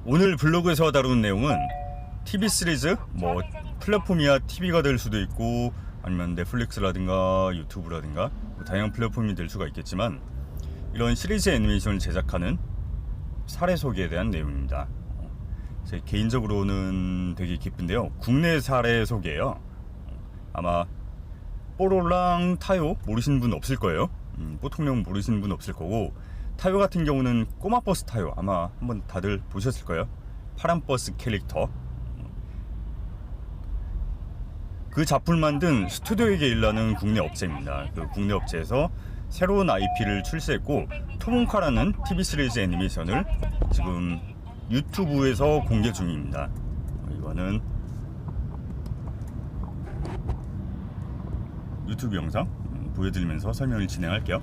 오늘 블로그에서 다룬 내용은 TV 시리즈, 플랫폼이야 TV가 될 수도 있고 아니면 넷플릭스라든가 유튜브라든가 다양한 플랫폼이 될 수가 있겠지만 이런 시리즈 애니메이션을 제작하는 사례 소개에 대한 내용입니다. 제 개인적으로는 되게 기쁜데요. 국내 사례 소개예요. 아마 뽀로랑 타요 모르시는 분 없을 거예요. 뽀통령 모르시는 분 없을 거고, 타요 같은 경우는 꼬마 버스 타요 아마 한번 다들 보셨을 거예요. 파란 버스 캐릭터. 그 작품을 만든 스튜디오 게일라는 국내 업체입니다. 그 국내 업체에서 새로운 IP를 출시했고, 토몬카라는 TV 시리즈 애니메이션을 지금 유튜브에서 공개 중입니다. 이거는 유튜브 영상 보여드리면서 설명을 진행할게요.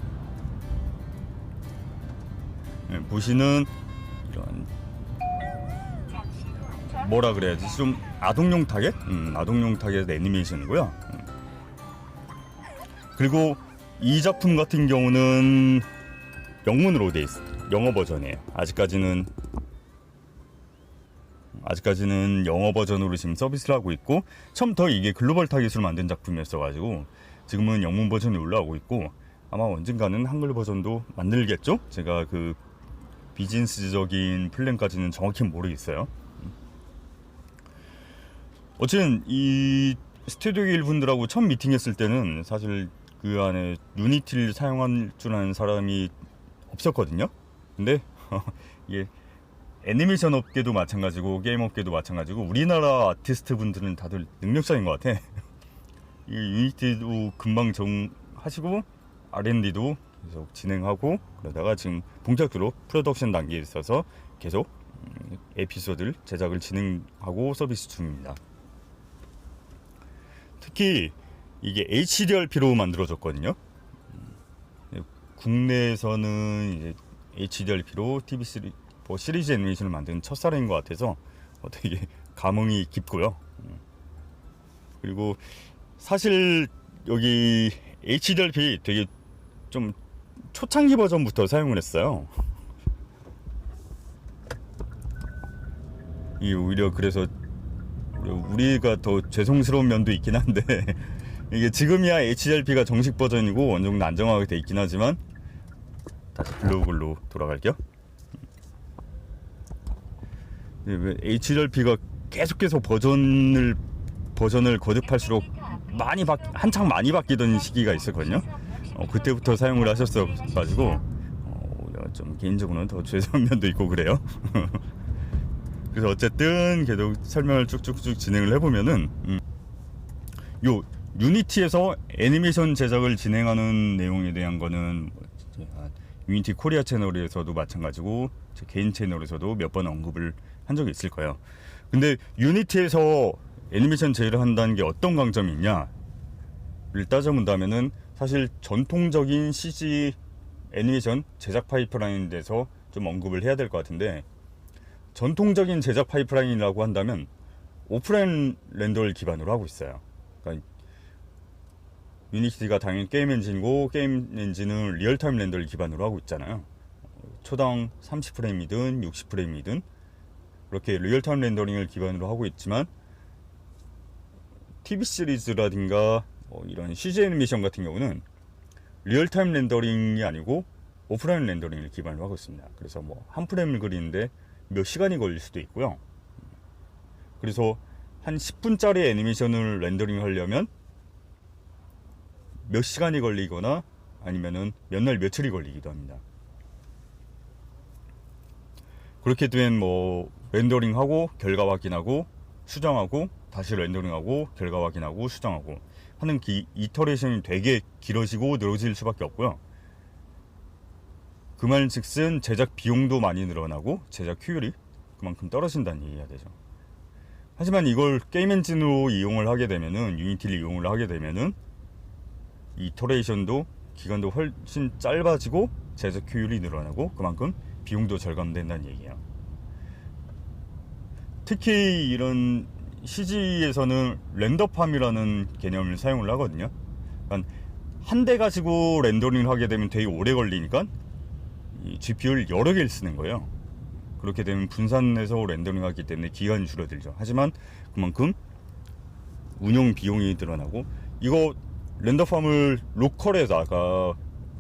보시는 이런 뭐라 그래야지, 좀 아동용 타겟? 아동용 타겟 애니메이션이고요. 그리고 이 작품 같은 경우는 영문으로 돼 있어요. 영어 버전이에요. 아직까지는 영어 버전으로 지금 서비스를 하고 있고, 처음부터 이게 글로벌 타깃으로 만든 작품이었어가지고 지금은 영문 버전이 올라오고 있고, 아마 언젠가는 한글 버전도 만들겠죠? 제가 그 비즈니스적인 플랜까지는 정확히 모르겠어요. 어쨌든 이 스튜디오 길 분들하고 처음 미팅했을 때는 사실 그 안에 유니티를 사용할 줄 아는 사람이 없었거든요. 근데 이게 애니메이션 업계도 마찬가지고 게임 업계도 마찬가지고 우리나라 아티스트 분들은 다들 능력자인 것 같아. 이 유니티도 금방 정하시고 R&D도 계속 진행하고, 그러다가 지금 본격적으로 프로덕션 단계에 있어서 계속 에피소드를 제작을 진행하고 서비스 중입니다. 특히 이게 HDRP로 만들어졌거든요. 국내에서는 이제 HDRP로 TV 시리즈 애니메이션을 만든 첫사람인 것 같아서 되게 감흥이 깊고요. 그리고 사실 여기 HDRP 되게 좀 초창기 버전부터 사용을 했어요. 이 오히려 그래서 우리가 더 죄송스러운 면도 있긴 한데 이게 지금이야 HDRP가 정식 버전이고 어느 정도 안정화가 돼 있긴 하지만, 다시 블로그로 돌아갈게요. HDRP가 계속해서 버전을 거듭할수록 한창 많이 바뀌던 시기가 있었거든요. 그때부터 사용을 하셨어가지고 좀 개인적으로는 더 죄송한 면도 있고 그래요. 그래서 어쨌든 계속 설명을 쭉쭉쭉 진행을 해보면은 요 유니티에서 애니메이션 제작을 진행하는 내용에 대한 거는 유니티 코리아 채널에서도 마찬가지고 제 개인 채널에서도 몇 번 언급을 한 적이 있을 거예요. 근데 유니티에서 애니메이션 제작을 한다는 게 어떤 강점이 있냐를 따져본다면은, 사실 전통적인 CG 애니메이션 제작 파이프라인에 대해서 좀 언급을 해야 될 것 같은데, 전통적인 제작 파이프라인이라고 한다면 오프라인 렌더를 기반으로 하고 있어요. 그러니까 유니티가 당연히 게임 엔진이고, 게임 엔진은 리얼타임 렌더를 기반으로 하고 있잖아요. 초당 30프레임이든 60프레임이든 그렇게 리얼타임 렌더링을 기반으로 하고 있지만, TV 시리즈라든가 이런 CG 애니메이션 같은 경우는 리얼타임 렌더링이 아니고 오프라인 렌더링을 기반으로 하고 있습니다. 그래서 한 프레임을 그리는데 몇 시간이 걸릴 수도 있고요. 그래서 한 10분짜리 애니메이션을 렌더링 하려면 몇 시간이 걸리거나 아니면은 몇 날 며칠이 걸리기도 합니다. 그렇게 된 렌더링하고 결과 확인하고 수정하고 다시 렌더링하고 결과 확인하고 수정하고 하는 이터레이션이 되게 길어지고 늘어질 수밖에 없고요. 그 말즉슨 제작 비용도 많이 늘어나고 제작 효율이 그만큼 떨어진다는 얘기가 되죠. 하지만 이걸 게임 엔진으로 이용을 하게 되면은, 유니티를 이용을 하게 되면은 이터레이션도 기간도 훨씬 짧아지고 제작 효율이 늘어나고 그만큼 비용도 절감된다는 얘기예요. 특히 이런 CG에서는 렌더팜이라는 개념을 사용을 하거든요. 그러니까 한 대 가지고 렌더링을 하게 되면 되게 오래 걸리니까 이 GPU를 여러 개를 쓰는 거예요. 그렇게 되면 분산해서 렌더링하기 때문에 기간이 줄어들죠. 하지만 그만큼 운영 비용이 늘어나고, 이거 렌더팜을 로컬에다가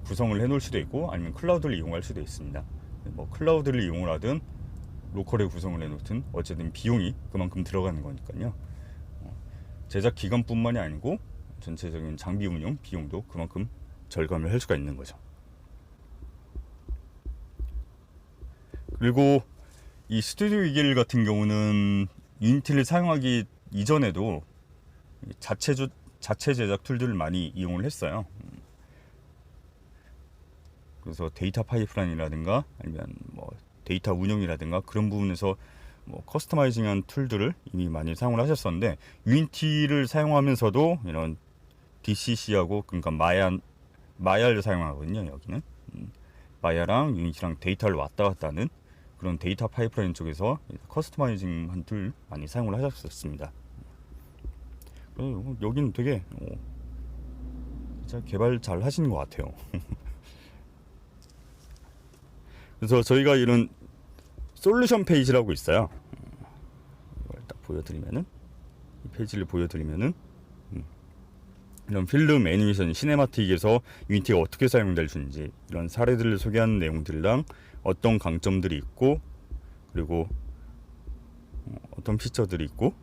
구성을 해 놓을 수도 있고 아니면 클라우드를 이용할 수도 있습니다. 뭐 클라우드를 이용을 하든 로컬에 구성을 해 놓든 어쨌든 비용이 그만큼 들어가는 거니까요. 제작 기간뿐만이 아니고 전체적인 장비 운영 비용도 그만큼 절감을 할 수가 있는 거죠. 그리고 이 스튜디오 이길 같은 경우는 유니티를 사용하기 이전에도 자체 제작 툴들을 많이 이용을 했어요. 그래서 데이터 파이프라인이라든가 아니면 뭐 데이터 운영이라든가 그런 부분에서 뭐 커스터마이징한 툴들을 이미 많이 사용을 하셨었는데, 유니티를 사용하면서도 이런 DCC하고 그러니까 마야를 사용하거든요. 여기는 마야랑 유니티랑 데이터를 왔다 갔다 하는 그런 데이터 파이프라인 쪽에서 커스터마이징한 툴 많이 사용을 하셨었습니다. 여기는 되게 진짜 개발 잘 하시는 것 같아요. 그래서 저희가 이런 솔루션 페이지라고 있어요. 이걸 딱 보여드리면은, 이 페이지를 보여드리면은 이런 필름, 애니메이션, 시네마틱에서 유니티가 어떻게 사용될 수 있는지 이런 사례들을 소개하는 내용들이랑 어떤 강점들이 있고, 그리고 어떤 피처들이 있고,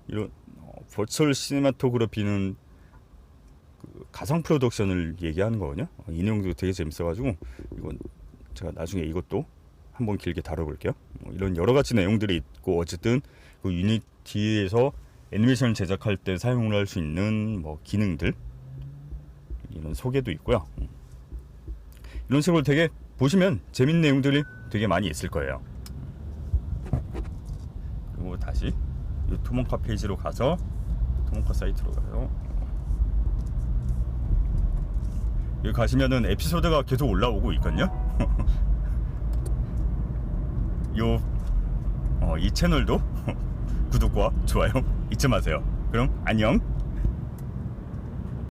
이런 버추얼 시네마토그래피는 그 가상 프로덕션을 얘기하는 거거든요. 이 내용도 되게 재밌어가지고 이건 제가 나중에 이것도 한번 길게 다뤄볼게요. 이런 여러 가지 내용들이 있고, 어쨌든 그 유니티에서 애니메이션을 제작할 때 사용을 할 수 있는 뭐 기능들, 이런 소개도 있고요. 이런 식으로 되게 보시면 재밌는 내용들이 되게 많이 있을 거예요. 그리고 다시 이 토몬카 페이지로 가서, 토몬카 사이트로 가서 여기 가시면은 에피소드가 계속 올라오고 있거든요. 이 채널도 구독과 좋아요 잊지 마세요. 그럼 안녕.